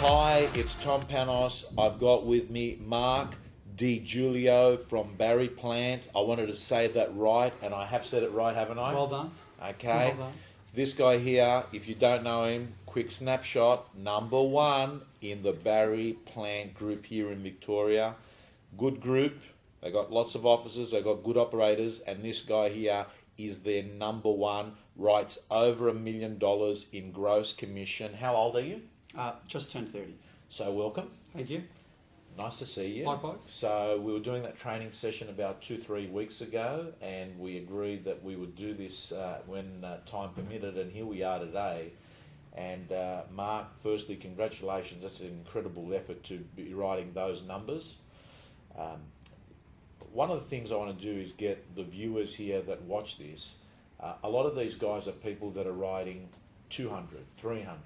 Hi, it's Tom Panos. I've got with me Mark Diguilio from Barry Plant. I wanted to say that right, and I have said it right, haven't I? Well done. Okay. Well done. This guy here, if you don't know him, quick snapshot, number one in the Barry Plant group here in Victoria. Good group. They got lots of officers, they got good operators, and this guy here is their number one, writes over $1 million in gross commission. How old are you? Just turned 30. So welcome. Thank you. Nice to see you. Likewise. So we were doing that training session about 2-3 weeks ago, and we agreed that we would do this when time permitted, and here we are today. And Mark, firstly, congratulations. That's an incredible effort to be writing those numbers. One of the things I want to do is get the viewers here that watch this. A lot of these guys are people that are writing 200, 300.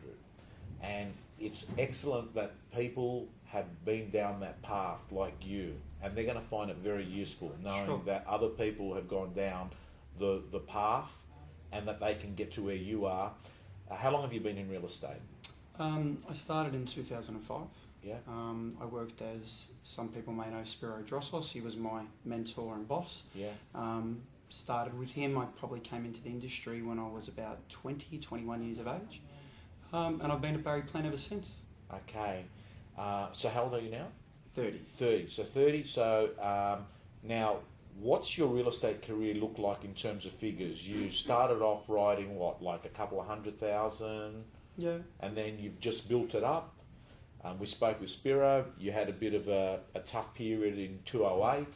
And it's excellent that people have been down that path like you, and they're going to find it very useful knowing that other people have gone down the path and that they can get to where you are. How long have you been in real estate? I started in 2005. Yeah. I worked as, some people may know, Spiro Drossos. He was my mentor and boss. Yeah. Started with him. I probably came into the industry when I was about 20, 21 years of age. And I've been at Barry Plant ever since. Okay. So how old are you now? 30. 30. So 30. So now, what's your real estate career look like in terms of figures? You started off writing what, like a couple of 100,000? Yeah. And then you've just built it up. We spoke with Spiro. You had a bit of a tough period in 2008.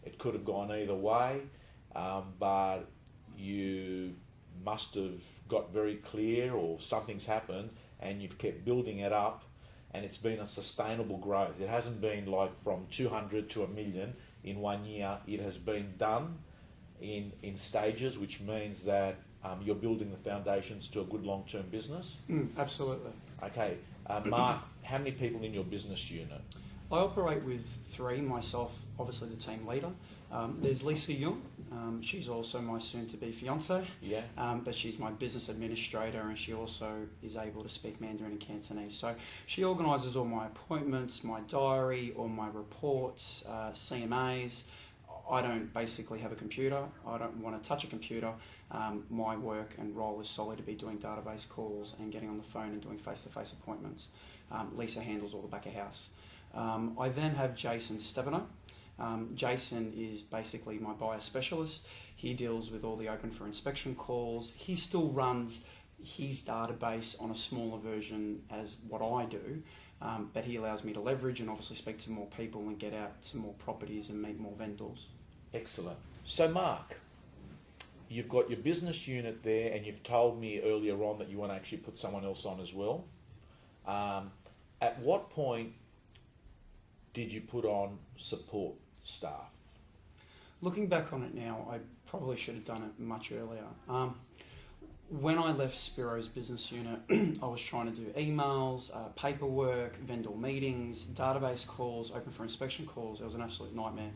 It could have gone either way, but you must have got very clear, or something's happened, and you've kept building it up, and it's been a sustainable growth. It hasn't been like from 200 to $1 million in 1 year. It has been done in stages, which means that you're building the foundations to a good long-term business. Absolutely. Okay. Mark, how many people in your business unit? I operate with 3, myself, obviously the team leader. There's Lisa Young. She's also my soon-to-be fiance. Yeah. But she's my business administrator, and she also is able to speak Mandarin and Cantonese. So she organises all my appointments, my diary, all my reports, CMAs. I don't basically have a computer. I don't want to touch a computer. My work and role is solely to be doing database calls and getting on the phone and doing face-to-face appointments. Lisa handles all the back of house. I then have Jason Stebino. Jason is basically my buyer specialist. He deals with all the open for inspection calls. He still runs his database on a smaller version as what I do, but he allows me to leverage and obviously speak to more people and get out to more properties and meet more vendors. Excellent. So Mark, you've got your business unit there, and you've told me earlier on that you want to actually put someone else on as well. At what point did you put on support staff? Looking back on it now, I probably should have done it much earlier. When I left Spiro's business unit, I was trying to do emails, paperwork, vendor meetings, database calls, open for inspection calls. It was an absolute nightmare.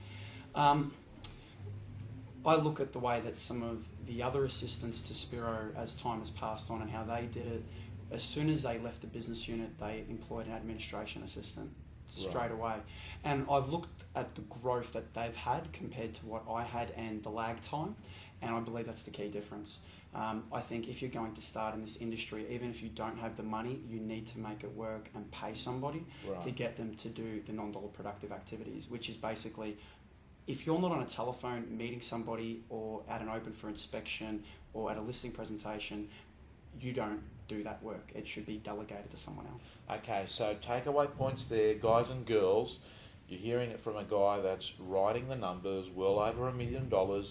I look at the way that some of the other assistants to Spiro, as time has passed on, and how they did it. As soon as they left the business unit, they employed an administration assistant straight away. And I've looked at the growth that they've had compared to what I had and the lag time, and I believe that's the key difference. I think if you're going to start in this industry, even if you don't have the money, you need to make it work and pay somebody to get them to do the non-dollar productive activities, which is basically, if you're not on a telephone meeting somebody or at an open for inspection or at a listing presentation, you don't do that work. It should be delegated to someone else. Okay, so takeaway points there, guys and girls. You're hearing it from a guy that's writing the numbers, well over $1 million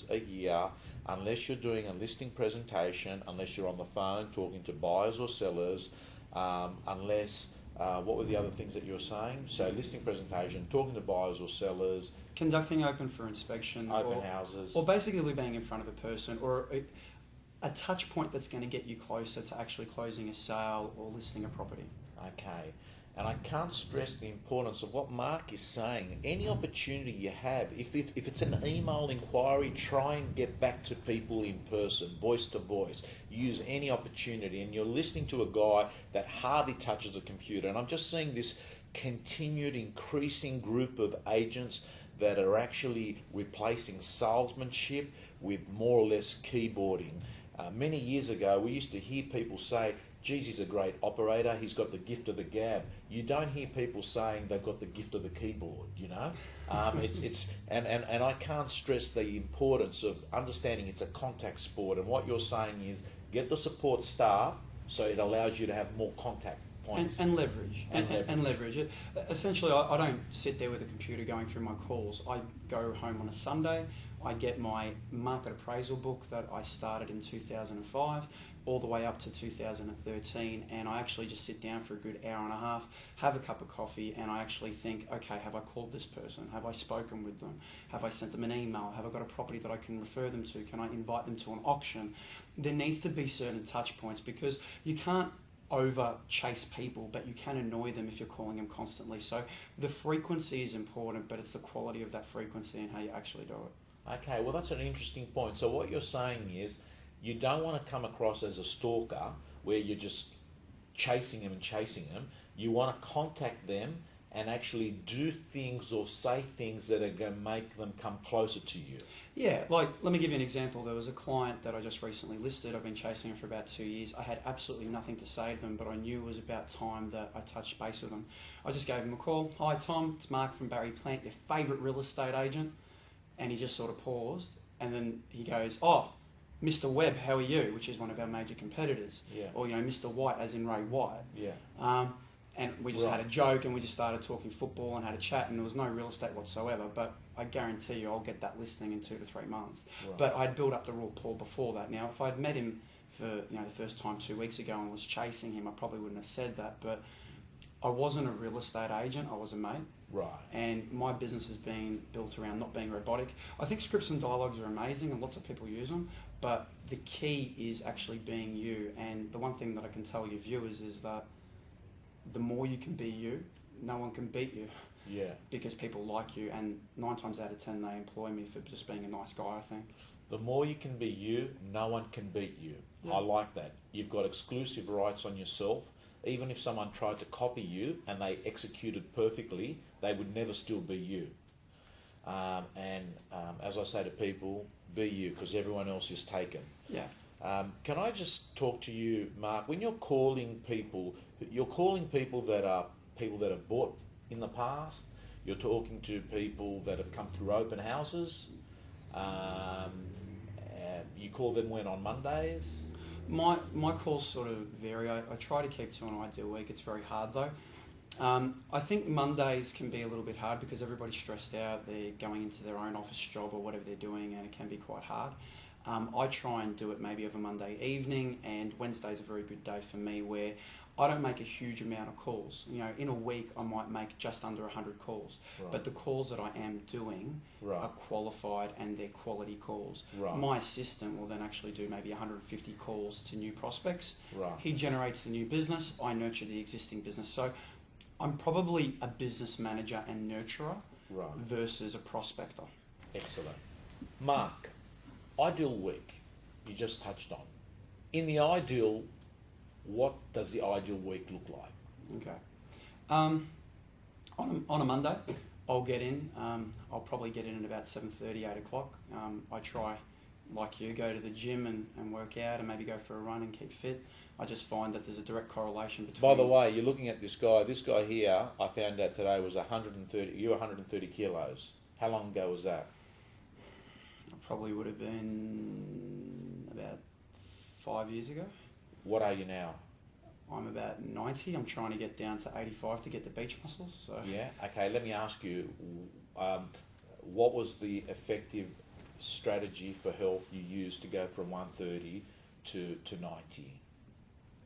a year, unless you're doing a listing presentation, unless you're on the phone talking to buyers or sellers, unless, what were the other things that you were saying? So listing presentation, talking to buyers or sellers. Conducting open for inspection. Open houses. Or basically being in front of a person, or a touch point that's going to get you closer to actually closing a sale or listing a property. Okay. And I can't stress the importance of what Mark is saying. Any opportunity you have, if it's an email inquiry, try and get back to people in person, voice to voice. Use any opportunity. And you're listening to a guy that hardly touches a computer. And I'm just seeing this continued increasing group of agents that are actually replacing salesmanship with more or less keyboarding. Many years ago, we used to hear people say, geez, he's a great operator, he's got the gift of the gab. You don't hear people saying they've got the gift of the keyboard, you know? And I can't stress the importance of understanding it's a contact sport, and what you're saying is get the support staff so it allows you to have more contact points. And leverage. And leverage. Essentially, I don't sit there with a computer going through my calls. I go home on a Sunday, I get my market appraisal book that I started in 2005 all the way up to 2013, and I actually just sit down for a good hour and a half, have a cup of coffee, and I actually think, okay, have I called this person? Have I spoken with them? Have I sent them an email? Have I got a property that I can refer them to? Can I invite them to an auction? There needs to be certain touch points, because you can't over chase people, but you can annoy them if you're calling them constantly. So the frequency is important, but it's the quality of that frequency and how you actually do it. Okay, well, that's an interesting point. So what you're saying is you don't want to come across as a stalker where you're just chasing them. You want to contact them and actually do things or say things that are going to make them come closer to you. Yeah, like, let me give you an example. There was a client that I just recently listed. I've been chasing him for about 2 years. I had absolutely nothing to say to them, but I knew it was about time that I touched base with them. I just gave him a call. Hi, Tom, it's Mark from Barry Plant, your favourite real estate agent. And he just sort of paused, and then he goes, oh, Mr. Webb, how are you? Which is one of our major competitors. Yeah. Or, you know, Mr. White, as in Ray White. Yeah. And we just had a joke, and we just started talking football and had a chat, and there was no real estate whatsoever. But I guarantee you I'll get that listing in 2 to 3 months. Right. But I'd built up the rapport before that. Now, if I'd met him for, you know, the first time 2 weeks ago and was chasing him, I probably wouldn't have said that. But I wasn't a real estate agent, I was a mate. Right. And my business has been built around not being robotic. I think scripts and dialogues are amazing and lots of people use them, but the key is actually being you. And the one thing that I can tell your viewers is that the more you can be you, no one can beat you. Yeah. Because people like you, and 9 times out of 10 they employ me for just being a nice guy, I think. The more you can be you, no one can beat you. Yeah. I like that. You've got exclusive rights on yourself. Even if someone tried to copy you and they executed perfectly, they would never still be you. As I say to people, be you, because everyone else is taken. Yeah. Can I just talk to you, Mark? When you're calling people that have bought in the past. You're talking to people that have come through open houses. You call them when, on Mondays? My calls sort of vary. I try to keep to an ideal week. It's very hard though. I think Mondays can be a little bit hard because everybody's stressed out. They're going into their own office job or whatever they're doing, and it can be quite hard. I try and do it maybe of a Monday evening, and Wednesday's a very good day for me where I don't make a huge amount of calls. You know, in a week I might make just under 100 calls, Right. but the calls that I am doing Right. are qualified and they're quality calls. Right. My assistant will then actually do maybe 150 calls to new prospects. Right. He generates the new business, I nurture the existing business. So I'm probably a business manager and nurturer Right. versus a prospector. Excellent. Mark, ideal week, you just touched on. In the ideal, what does the ideal week look like? Okay. On a Monday, I'll get in. I'll probably get in at about 7:30, 8 o'clock. I try, like you, go to the gym and work out and maybe go for a run and keep fit. I just find that there's a direct correlation between... By the way, you're looking at this guy. This guy here, I found out today, was 130. You're 130 kilos. How long ago was that? I probably would have been about 5 years ago. What are you now? I'm about 90. I'm trying to get down to 85 to get the beach muscles. So Yeah. Okay. Let me ask you, what was the effective strategy for health you used to go from 130 to 90?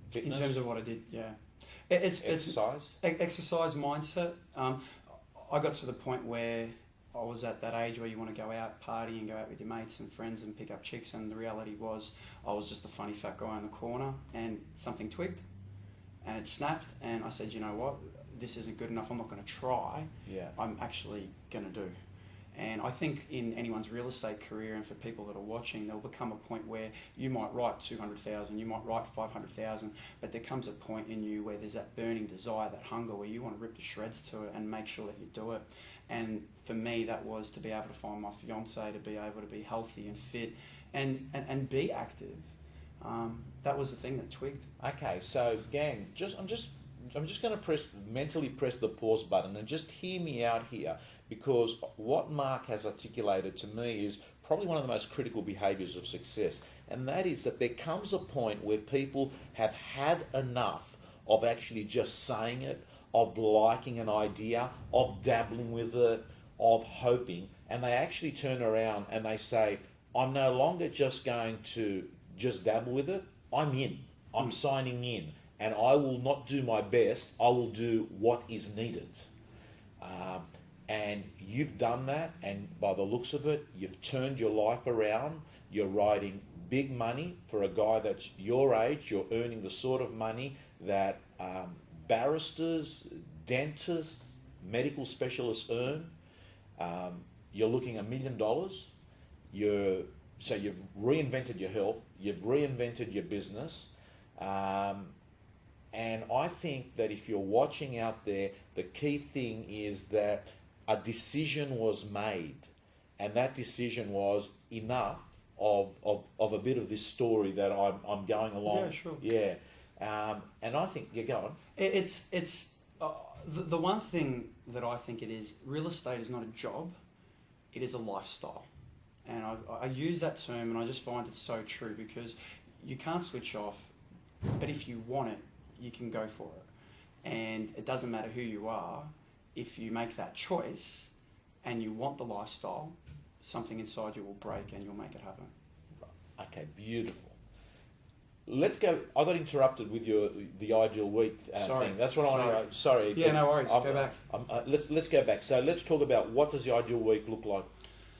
Fitness? in terms of what I did, yeah, it's Exercise. exercise mindset. I got to the point where I was at that age where you want to go out, party and go out with your mates and friends and pick up chicks, and the reality was I was just a funny fat guy in the corner, and something twigged and it snapped, and I said, you know what, this isn't good enough, I'm not going to try, I'm actually going to do. And I think in anyone's real estate career, and for people that are watching, there'll become a point where you might write 200,000, you might write 500,000, but there comes a point in you where there's that burning desire, that hunger, where you want to rip the shreds to it and make sure that you do it. And for me, that was to be able to find my fiance, to be able to be healthy and fit, and be active. That was the thing that twigged. Okay, so gang, I'm just going to mentally press the pause button and just hear me out here, because what Mark has articulated to me is probably one of the most critical behaviours of success, and that is that there comes a point where people have had enough of actually just saying it, of liking an idea, of dabbling with it, of hoping, and they actually turn around and they say, I'm no longer just going to just dabble with it, I'm in, I'm signing in, and I will not do my best, I will do what is needed. And you've done that, and by the looks of it, you've turned your life around. You're writing big money for a guy that's your age. You're earning the sort of money that barristers, dentists, medical specialists earn. You're looking $1 million. So you've reinvented your health. You've reinvented your business. And I think that if you're watching out there, the key thing is that a decision was made, and that decision was enough of a bit of this story that I'm going along. Yeah, sure. Yeah, and I think you're going. It's the one thing that I think it is. Real estate is not a job; it is a lifestyle, and I use that term, and I just find it so true, because you can't switch off, but if you want it, you can go for it, and it doesn't matter who you are. If you make that choice and you want the lifestyle, something inside you will break and you'll make it happen. Okay, beautiful. Let's go. I got interrupted with the ideal week thing. That's what I want to. Sorry. Yeah, no worries. Go back. Let's go back. So let's talk about, what does the ideal week look like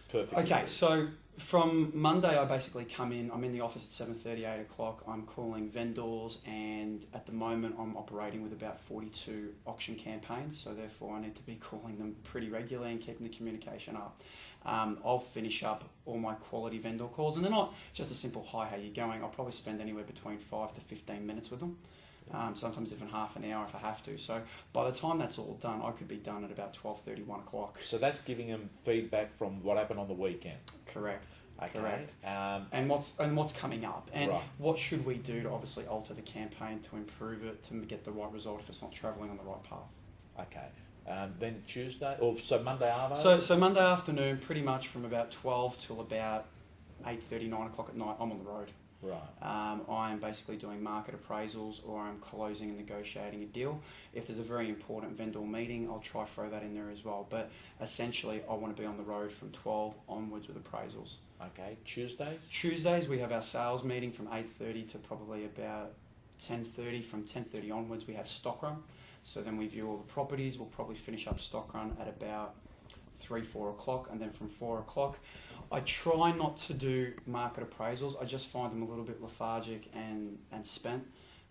perfectly? Okay, so from Monday, I basically come in. I'm in the office at 7:30, 8 o'clock. I'm calling vendors, and at the moment, I'm operating with about 42 auction campaigns. So therefore, I need to be calling them pretty regularly and keeping the communication up. I'll finish up all my quality vendor calls, and they're not just a simple hi, how you going. I'll probably spend anywhere between 5 to 15 minutes with them. Sometimes even half an hour if I have to. So by the time that's all done, I could be done at about 12:30, 1 o'clock. So that's giving them feedback from what happened on the weekend. Correct. Okay. Correct. And what's coming up, and what should we do to obviously alter the campaign to improve it, to get the right result if it's not travelling on the right path. Okay. Then Tuesday, so Monday after? So Monday afternoon, pretty much from about 12 till about 8:30, 9 o'clock at night, I'm on the road. Right. I'm basically doing market appraisals, or I'm closing and negotiating a deal. If there's a very important vendor meeting, I'll try throw that in there as well. But essentially, I want to be on the road from 12 onwards with appraisals. Okay. Tuesdays? Tuesdays, we have our sales meeting from 8:30 to probably about 10:30. From 10:30 onwards, we have stock run. So then we view all the properties. We'll probably finish up stock run at about 3, 4 o'clock, and then from 4 o'clock, I try not to do market appraisals. I just find them a little bit lethargic and spent.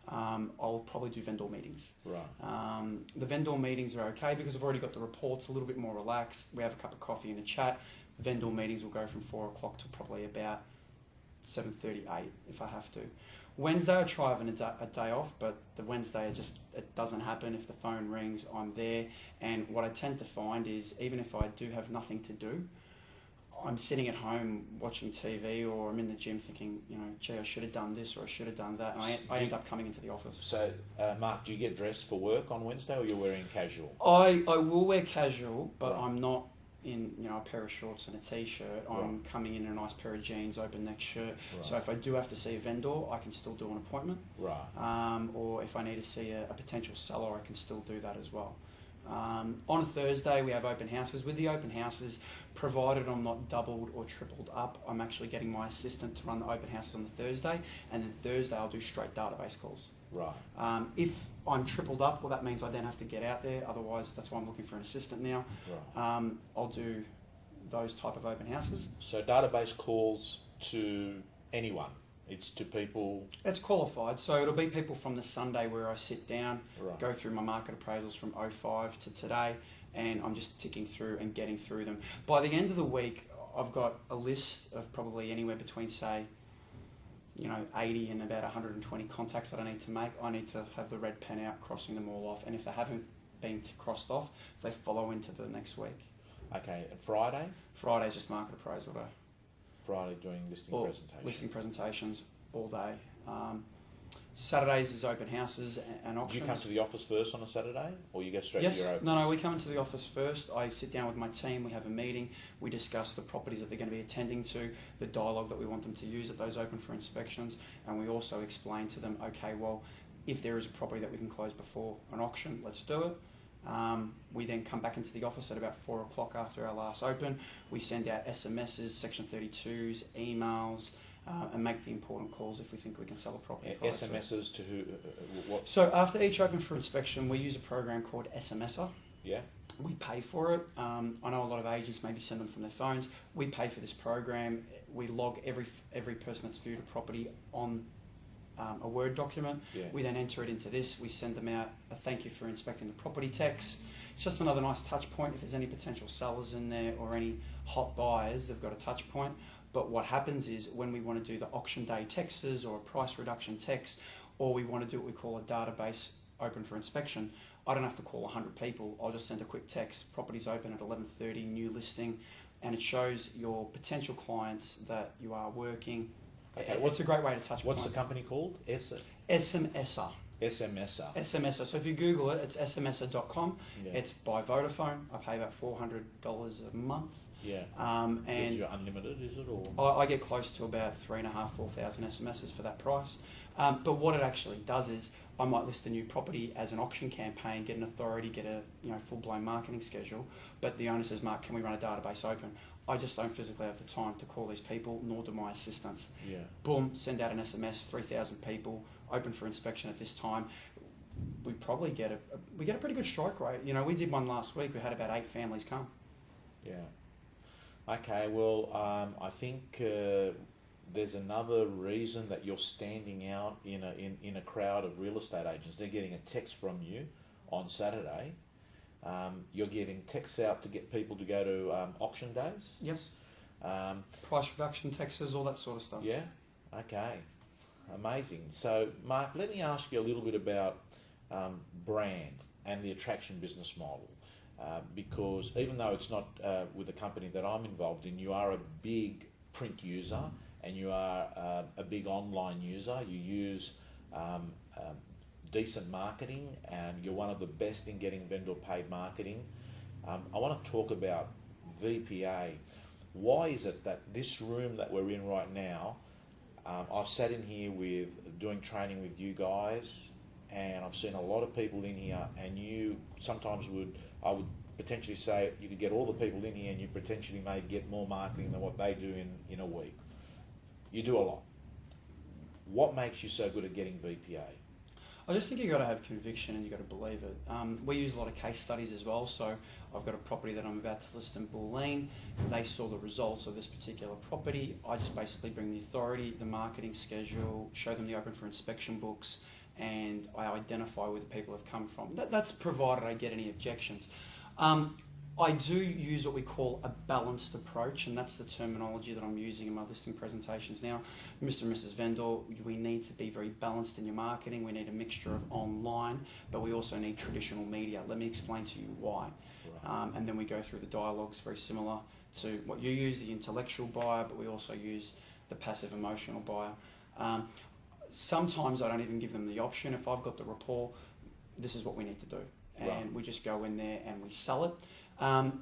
I'll probably do vendor meetings. Right. The vendor meetings are okay because I've already got the reports a little bit more relaxed. We have a cup of coffee and a chat. Vendor meetings will go from 4 o'clock to probably about 7:38 if I have to. Wednesday, I try having a day off, but the Wednesday, it doesn't happen. If the phone rings, I'm there. And what I tend to find is, even if I do have nothing to do, I'm sitting at home watching TV, or I'm in the gym thinking, gee, I should have done this, or I should have done that. And I end up coming into the office. So, Mark, do you get dressed for work on Wednesday, or you're wearing casual? I will wear casual, but right. I'm not in a pair of shorts and a t-shirt. I'm coming in a nice pair of jeans, open neck shirt. Right. So if I do have to see a vendor, I can still do an appointment. Right. Or if I need to see a potential seller, I can still do that as well. On a Thursday, we have open houses. With the open houses, provided I'm not doubled or tripled up, I'm actually getting my assistant to run the open houses on the Thursday, and then Thursday I'll do straight database calls. Right. If I'm tripled up, well, that means I then have to get out there. Otherwise, that's why I'm looking for an assistant now. Right. I'll do those type of open houses. So database calls to anyone? It's to people. It's qualified, so it'll be people from the Sunday where I sit down, Right. go through my market appraisals from '05 to today, and I'm just ticking through and getting through them. By the end of the week, I've got a list of probably anywhere between, say, 80 and about 120 contacts that I need to make. I need to have the red pen out, crossing them all off, and if they haven't been crossed off, they follow into the next week. Okay, and Friday? Friday's just market appraisal day. Friday doing listing Or presentations. listing presentations all day. Saturdays is open houses and Do auctions. you come to the office first on a Saturday, or you go straight Yes, to your open? no, we come into the office first. I sit down with my team, we have a meeting, we discuss the properties that they're going to be attending to, the dialogue that we want them to use at those open for inspections, and we also explain to them, okay, well, if there is a property that we can close before an auction, let's do it. We then come back into the office at about 4 o'clock after our last open. We send out SMSs, Section 32s, emails, and make the important calls if we think we can sell a property. SMSs to who? What? So after each open for inspection, we use a program called SMSer. Yeah. We pay for it. I know a lot of agents maybe send them from their phones. We pay for this program. We log every person that's viewed a property on a Word document. Yeah. We then enter it into this. We send them out a thank you for inspecting the property text. It's just another nice touch point. If there's any potential sellers in there or any hot buyers, they've got a touch point. But what happens is when we want to do the auction day texts or a price reduction text, or we want to do what we call a database open for inspection, I don't have to call 100 people. I'll just send a quick text. Property's open at 11:30, new listing, and it shows your potential clients that you are working. Okay, What's a great way to touch What's the point. company called? SMSer. SMSer. SMSer. So if you Google it, it's smser.com. Yeah. It's by Vodafone. I pay about $400 a month. Yeah. And Is it unlimited, is it? Or? I get close to about 3,500, 4,000 SMSs for that price. But what it actually does is I might list a new property as an auction campaign, get an authority, get a full-blown marketing schedule. But the owner says, Mark, can we run a database open? I just don't physically have the time to call these people, nor do my assistants. Yeah. Boom, send out an SMS, 3,000 people, open for inspection at this time. We probably get a pretty good strike rate. We did one last week. We had about 8 families come. Yeah. Okay, well, I think there's another reason that you're standing out in a crowd of real estate agents. They're getting a text from you on Saturday. You're getting texts out to get people to go to auction days. Yes. Price reduction, taxes, all that sort of stuff. Yeah. Okay. Amazing. So, Mark, let me ask you a little bit about brand and the attraction business model. Because even though it's not with the company that I'm involved in, you are a big print user and you are a big online user. You use decent marketing and you're one of the best in getting vendor paid marketing. I want to talk about VPA. Why is it that this room that we're in right now, I've sat in here doing training with you guys, and I've seen a lot of people in here, and you sometimes I would potentially say you could get all the people in here and you potentially may get more marketing than what they do in a week. You do a lot. What makes you so good at getting VPA? I just think you've got to have conviction and you've got to believe it. We use a lot of case studies as well. So I've got a property that I'm about to list in Bulleen. They saw the results of this particular property. I just basically bring the authority, the marketing schedule, show them the open for inspection books, and I identify where the people have come from. That's provided I get any objections. I do use what we call a balanced approach, and that's the terminology that I'm using in my listing presentations now. Mr. and Mrs. Vendor, we need to be very balanced in your marketing. We need a mixture of online, but we also need traditional media. Let me explain to you why. Right. And then we go through the dialogues very similar to what you use, the intellectual buyer, but we also use the passive emotional buyer. Sometimes I don't even give them the option. If I've got the rapport, this is what we need to do. And Right. we just go in there and we sell it.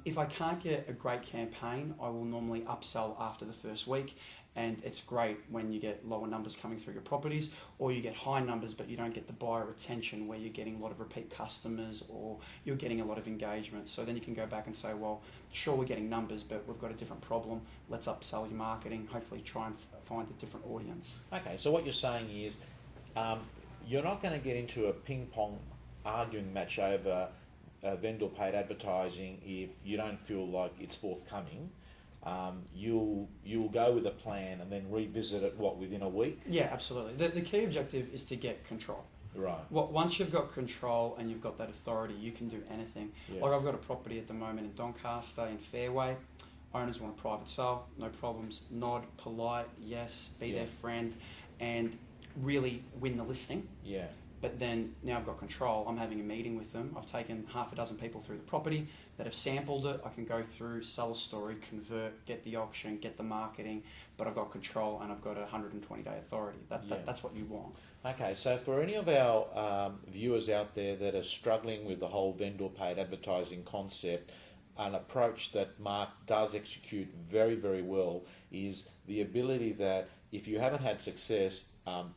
If I can't get a great campaign, I will normally upsell after the first week, and it's great when you get lower numbers coming through your properties, or you get high numbers but you don't get the buyer retention where you're getting a lot of repeat customers or you're getting a lot of engagement. So then you can go back and say, well, sure, we're getting numbers, but we've got a different problem. Let's upsell your marketing, hopefully try and find a different audience. Okay, so what you're saying is you're not going to get into a ping-pong arguing match over vendor paid advertising if you don't feel like it's forthcoming. you'll go with a plan and then revisit it within a week. Yeah, absolutely. The key objective is to get control. Right. Once you've got control and you've got that authority, you can do anything. Yeah. Like I've got a property at the moment in Doncaster in Fairway. Owners want a private sale, no problems. Nod, polite, yes, be their friend, and really win the listing. Yeah. But then now I've got control. I'm having a meeting with them. I've taken half a dozen people through the property that have sampled it. I can go through, sell a story, convert, get the auction, get the marketing, but I've got control and I've got a 120-day authority. That's what you want. Okay, so for any of our viewers out there that are struggling with the whole vendor-paid advertising concept, an approach that Mark does execute very, very well is the ability that if you haven't had success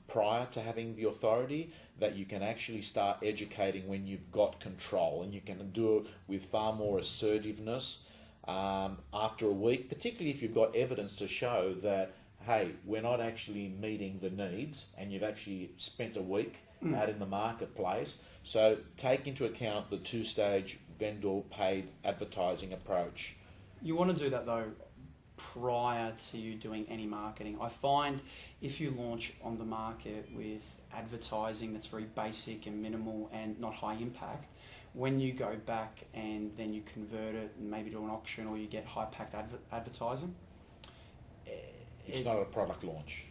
prior to having the authority, that you can actually start educating when you've got control, and you can do it with far more assertiveness after a week, particularly if you've got evidence to show that, hey, we're not actually meeting the needs, and you've actually spent a week out in the marketplace. So take into account the two-stage vendor paid advertising approach. You want to do that though prior to you doing any marketing. I find if you launch on the market with advertising that's very basic and minimal and not high impact, when you go back and then you convert it and maybe do an auction or you get high-packed advertising, it's not a product launch.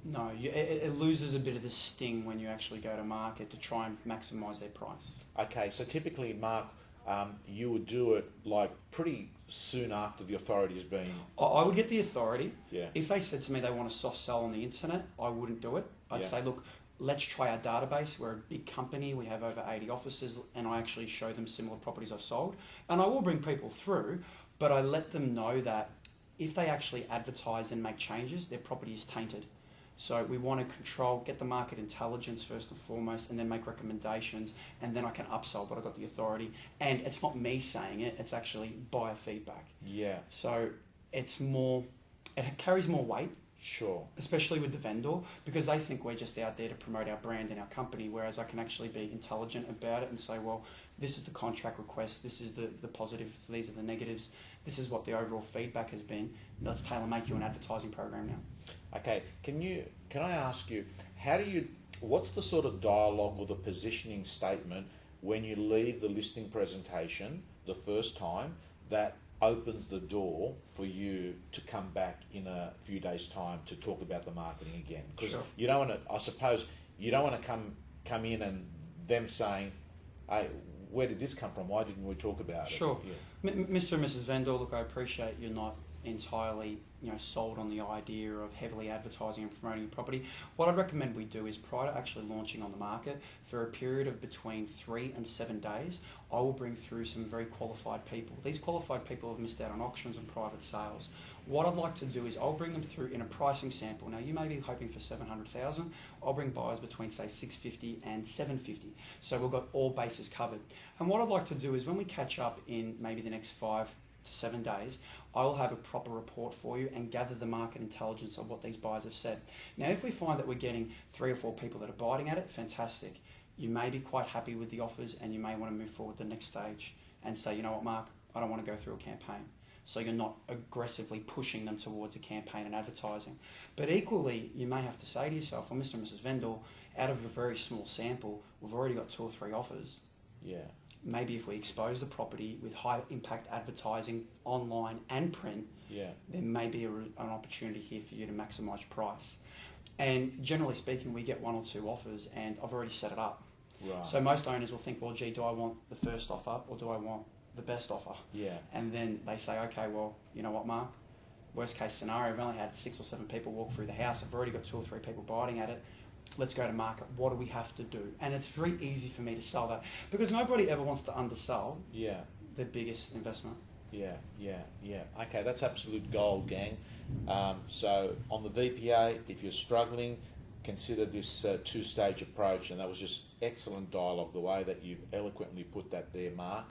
No, it loses a bit of the sting when you actually go to market to try and maximise their price. Okay, so typically, Mark, you would do it like pretty soon after the authority has been... I would get the authority. Yeah. If they said to me they want a soft sell on the internet, I wouldn't do it. I'd say, look, let's try our database. We're a big company. We have over 80 offices, and I actually show them similar properties I've sold. And I will bring people through, but I let them know that if they actually advertise and make changes, their property is tainted. So we want to control, get the market intelligence first and foremost, and then make recommendations, and then I can upsell, but I've got the authority. And it's not me saying it, it's actually buyer feedback. Yeah. So it carries more weight. Sure. Especially with the vendor, because they think we're just out there to promote our brand and our company, whereas I can actually be intelligent about it and say, well, this is the contract request, this is the positives, these are the negatives, this is what the overall feedback has been. Let's tailor make you an advertising program now. Okay, can I ask you, what's the sort of dialogue or the positioning statement when you leave the listing presentation the first time that opens the door for you to come back in a few days' time to talk about the marketing again? Because you don't want to, I suppose, you don't want to come in and them saying, hey, where did this come from? Why didn't we talk about it? Sure. Yeah. Mr. and Mrs. Vendor, look, I appreciate you're not entirely sold on the idea of heavily advertising and promoting your property. What I'd recommend we do is prior to actually launching on the market, for a period of between 3 and 7 days, I will bring through some very qualified people. These qualified people have missed out on auctions and private sales. What I'd like to do is I'll bring them through in a pricing sample. Now you may be hoping for 700,000. I'll bring buyers between say 650 and 750. So we've got all bases covered. And what I'd like to do is when we catch up in maybe the next 5 to 7 days, I'll have a proper report for you and gather the market intelligence of what these buyers have said. Now, if we find that we're getting 3 or 4 people that are biting at it, fantastic. You may be quite happy with the offers and you may want to move forward to the next stage and say, you know what, Mark, I don't want to go through a campaign. So you're not aggressively pushing them towards a campaign and advertising. But equally, you may have to say to yourself, well, Mr. and Mrs. Vendor, out of a very small sample, we've already got 2 or 3 offers. Yeah. Maybe if we expose the property with high impact advertising online and print, there may be an opportunity here for you to maximise your price. And generally speaking, we get 1 or 2 offers and I've already set it up. Right. So most owners will think, well, gee, do I want the first offer or do I want the best offer? Yeah. And then they say, okay, well, you know what, Mark? Worst case scenario, I've only had 6 or 7 people walk through the house. I've already got 2 or 3 people biting at it. Let's go to market. What do we have to do? And it's very easy for me to sell that because nobody ever wants to undersell the biggest investment. Yeah. Okay, that's absolute gold, gang. So on the VPA, if you're struggling, consider this 2-stage approach, and that was just excellent dialogue, the way that you've eloquently put that there, Mark.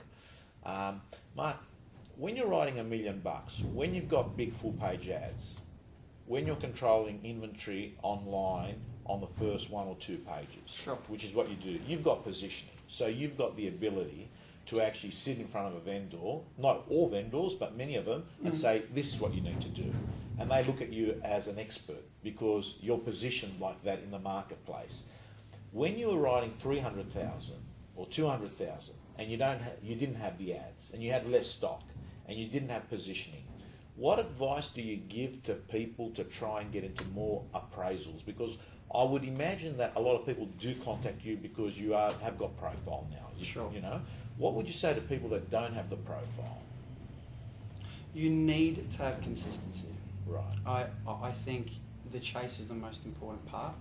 Mark, when you're writing $1 million, when you've got big full-page ads, when you're controlling inventory online on the first 1 or 2 pages, which is what you do, you've got positioning. So you've got the ability to actually sit in front of a vendor, not all vendors, but many of them, and say, this is what you need to do. And they look at you as an expert because you're positioned like that in the marketplace. When you were writing 300,000 or 200,000 and you didn't have the ads and you had less stock and you didn't have positioning, what advice do you give to people to try and get into more appraisals? Because I would imagine that a lot of people do contact you because you have got profile now. Sure. You know, what would you say to people that don't have the profile? You need to have consistency. Right. I think the chase is the most important part.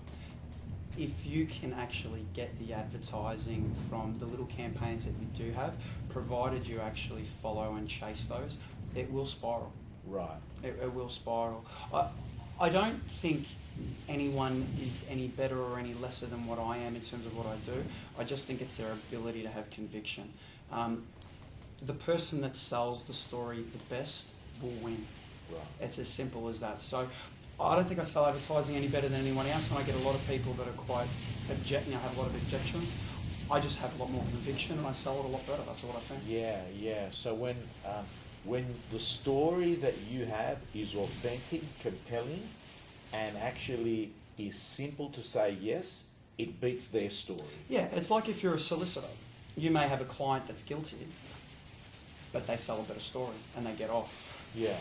If you can actually get the advertising from the little campaigns that you do have, provided you actually follow and chase those, it will spiral. Right. It will spiral. I don't think anyone is any better or any lesser than what I am in terms of what I do. I just think it's their ability to have conviction. The person that sells the story the best will win. Right. It's as simple as that. So I don't think I sell advertising any better than anyone else, and I get a lot of people that are quite have a lot of objections. I just have a lot more conviction and I sell it a lot better. That's what I think. Yeah. So when the story that you have is authentic, compelling, and actually is simple to say yes, it beats their story. Yeah, it's like if you're a solicitor. You may have a client that's guilty, but they sell a better story and they get off. Yeah.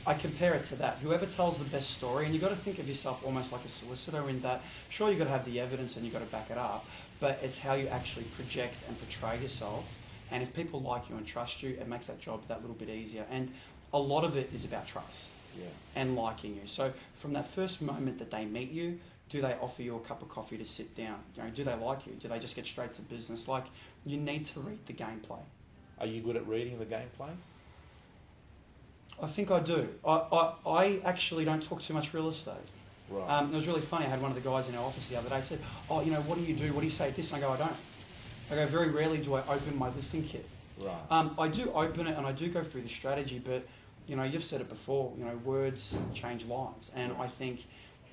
I compare it to that. Whoever tells the best story, and you've got to think of yourself almost like a solicitor in that, sure, you've got to have the evidence and you've got to back it up, but it's how you actually project and portray yourself. And if people like you and trust you, it makes that job that little bit easier. And a lot of it is about trust. Yeah. And liking you. So from that first moment that they meet you, do they offer you a cup of coffee to sit down? You know, do they like you? Do they just get straight to business? Like, you need to read the gameplay. Are you good at reading the gameplay? I think I do. I actually don't talk too much real estate. Right. It was really funny. I had one of the guys in our office the other day said, "Oh, you know, what do you do? What do you say at this?" And I go, "I don't." I go, "Very rarely do I open my listing kit." Right. I do open it and I do go through the strategy, but you know, you've said it before. You know, words change lives, and I think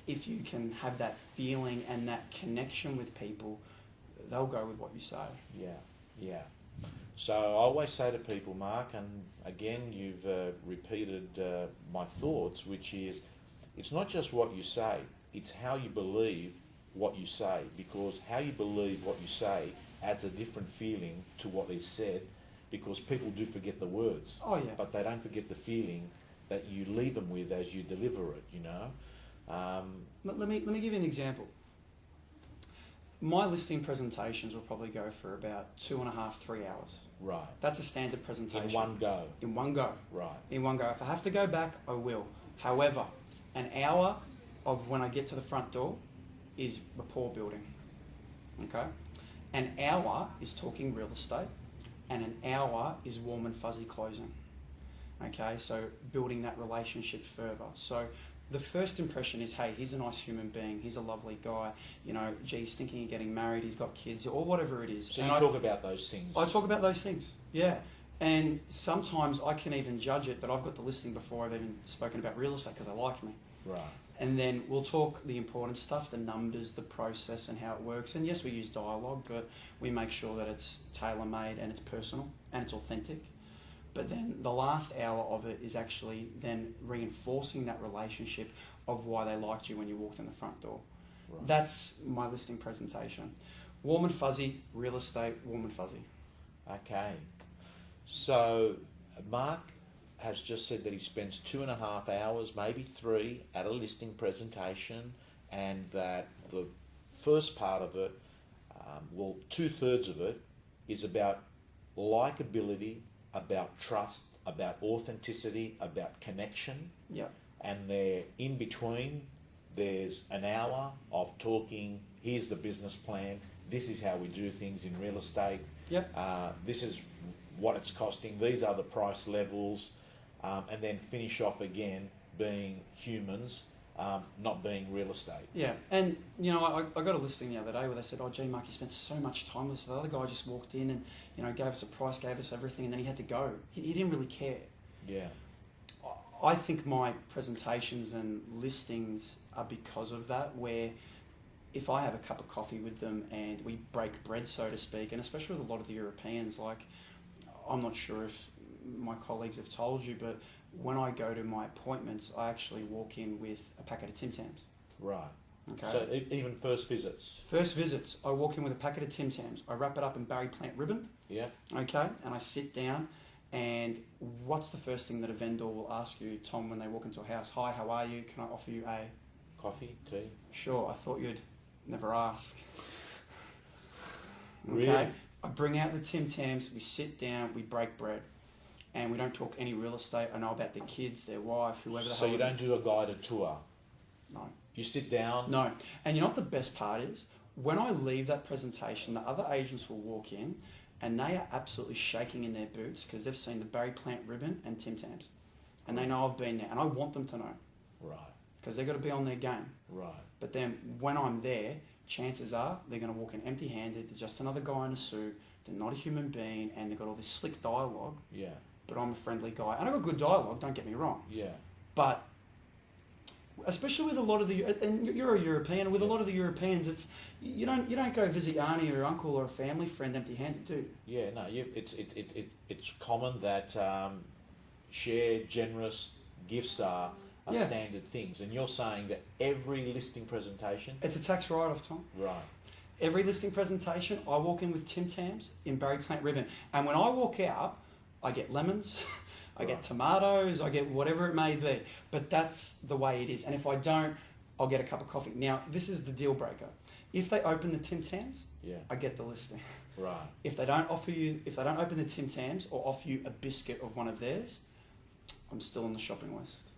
if you can have that feeling and that connection with people, they'll go with what you say. Yeah. So I always say to people, Mark, and again, you've repeated my thoughts, which is, it's not just what you say, it's how you believe what you say, because how you believe what you say adds a different feeling to what is said, because people do forget the words. Oh, yeah. But they don't forget the feeling that you leave them with as you deliver it, you know. Let me give you an example. My listing presentations will probably go for about 2.5, 3 hours. Right. That's a standard presentation. In one go. In one go. Right. In one go. If I have to go back, I will. However, an hour of when I get to the front door is rapport building. Okay? An hour is talking real estate, and an hour is warm and fuzzy closing. Okay? So building that relationship further. So the first impression is, hey, he's a nice human being, he's a lovely guy, you know, gee, he's thinking of getting married, he's got kids, or whatever it is. So and you talk about those things? I talk about those things, yeah. And sometimes I can even judge it that I've got the listing before I've even spoken about real estate because they like me. Right. And then we'll talk the important stuff, the numbers, the process and how it works. And yes, we use dialogue, but we make sure that it's tailor-made and it's personal and it's authentic. But then the last hour of it is actually then reinforcing that relationship of why they liked you when you walked in the front door. Right. That's my listing presentation. Warm and fuzzy, real estate, warm and fuzzy. Okay. So Mark has just said that he spends 2.5 hours, maybe 3, at a listing presentation, and that the first part of it, 2/3 of it, is about likability, about trust, about authenticity, about connection. Yeah. And there, in between, there's an hour of talking, here's the business plan, this is how we do things in real estate. Yep. This is what it's costing, these are the price levels, and then finish off again being humans, not being real estate. Yeah, and you know, I got a listing the other day where they said, "Oh, gee, Mark, you spent so much time with us." The other guy just walked in and, you know, gave us a price, gave us everything, and then he had to go. He didn't really care. Yeah. I think my presentations and listings are because of that, where if I have a cup of coffee with them and we break bread, so to speak, and especially with a lot of the Europeans, like, I'm not sure if my colleagues have told you, but when I go to my appointments, I actually walk in with a packet of Tim Tams. Right. Okay. So even first visits. First visits, I walk in with a packet of Tim Tams. I wrap it up in berry plant ribbon. Yeah. Okay, and I sit down. And what's the first thing that a vendor will ask you, Tom, when they walk into a house? Hi, how are you? Can I offer you a coffee, tea? Sure. I thought you'd never ask. Really? Okay. I bring out the Tim Tams. We sit down. We break bread. And we don't talk any real estate. I know about their kids, their wife, whoever the hell. So you don't do a guided tour? No. You sit down? No. And you know what the best part is? When I leave that presentation, the other agents will walk in and they are absolutely shaking in their boots because they've seen the berry plant ribbon and Tim Tams. And they know I've been there. And I want them to know. Right. Because they've got to be on their game. Right. But then when I'm there, chances are they're going to walk in empty-handed. They're just another guy in a suit. They're not a human being. And they've got all this slick dialogue. Yeah. But I'm a friendly guy. And I've got good dialogue, don't get me wrong. Yeah. But especially with a lot of the, and you're a European, with a lot of the Europeans, it's you don't go visit your auntie or your uncle or a family friend empty-handed, do you? Yeah, no, it's common that shared, generous gifts are standard things, and you're saying that every listing presentation, it's a tax write-off, Tom. right? Every listing presentation, I walk in with Tim Tams in berry plant ribbon, and when I walk out, I get lemons. I get tomatoes, I get whatever it may be. But that's the way it is. And if I don't, I'll get a cup of coffee. Now, this is the deal breaker. If they open the Tim Tams, I get the listing. Right. If they don't open the Tim Tams or offer you a biscuit of one of theirs, I'm still on the shopping list.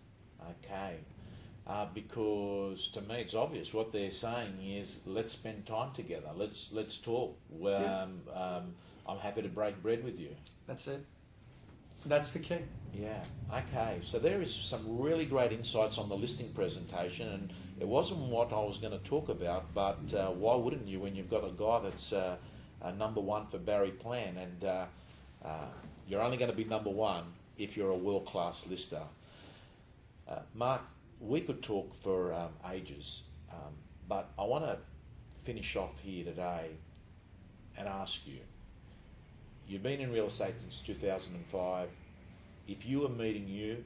Okay. Because to me it's obvious what they're saying is let's spend time together. Let's talk. I'm happy to break bread with you. That's it. That's the key. Yeah, okay. So there is some really great insights on the listing presentation, and it wasn't what I was going to talk about, but why wouldn't you when you've got a guy that's number one for Barry Plan, and you're only going to be number one if you're a world-class lister. Mark, we could talk for ages, but I want to finish off here today and ask you, you've been in real estate since 2005. If you were meeting you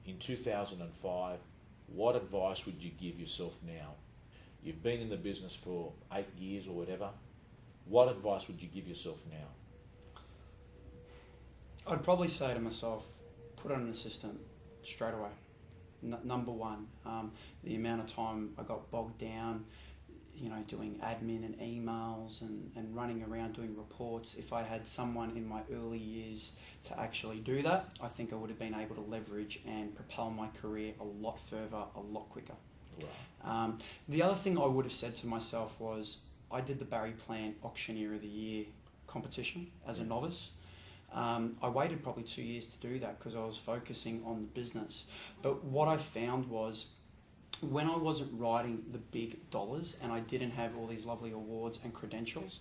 in 2005, what advice would you give yourself now? You've been in the business for 8 years or whatever. What advice would you give yourself now? I'd probably say to myself, put on an assistant straight away. Number one, the amount of time I got bogged down, doing admin and emails and running around doing reports. If I had someone in my early years to actually do that, I think I would have been able to leverage and propel my career a lot further, a lot quicker. Right. The other thing I would have said to myself was, I did the Barry Plan Auctioneer of the Year competition as a novice. I waited probably 2 years to do that because I was focusing on the business. But what I found was, when I wasn't writing the big dollars and I didn't have all these lovely awards and credentials,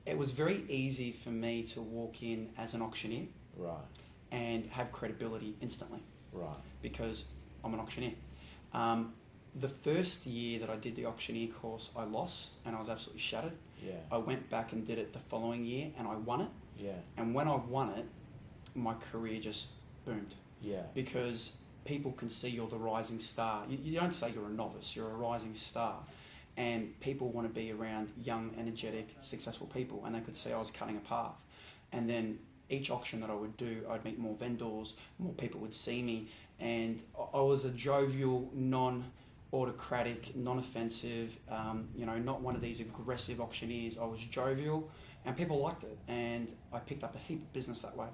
it was very easy for me to walk in as an auctioneer and have credibility instantly because I'm an auctioneer. The first year that I did the auctioneer course, I lost and I was absolutely shattered. I went back and did it the following year and I won it. And when I won it, my career just boomed. Because people can see you're the rising star. You don't say you're a novice, you're a rising star. And people want to be around young, energetic, successful people, and they could see I was cutting a path. And then each auction that I would do, I'd meet more vendors, more people would see me, and I was a jovial, non-autocratic, non-offensive, not one of these aggressive auctioneers. I was jovial, and people liked it, and I picked up a heap of business that way.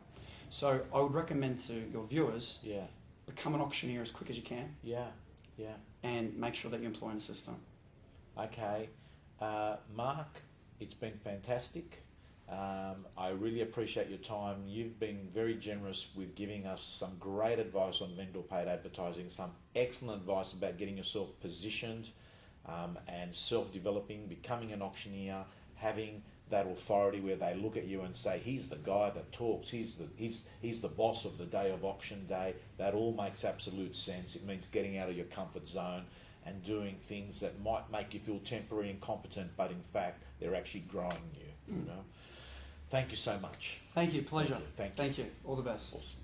So I would recommend to your viewers, become an auctioneer as quick as you can. And make sure that you employ an assistant. Okay. Mark, it's been fantastic. I really appreciate your time. You've been very generous with giving us some great advice on vendor paid advertising, some excellent advice about getting yourself positioned and self-developing, becoming an auctioneer, having that authority where they look at you and say, he's the guy that talks, he's the boss of the day of auction day. That all makes absolute sense. It means getting out of your comfort zone and doing things that might make you feel temporary and competent, but in fact they're actually growing you. You know. Thank you so much. Thank you. Pleasure. Thank you. Thank you. All the best. Awesome.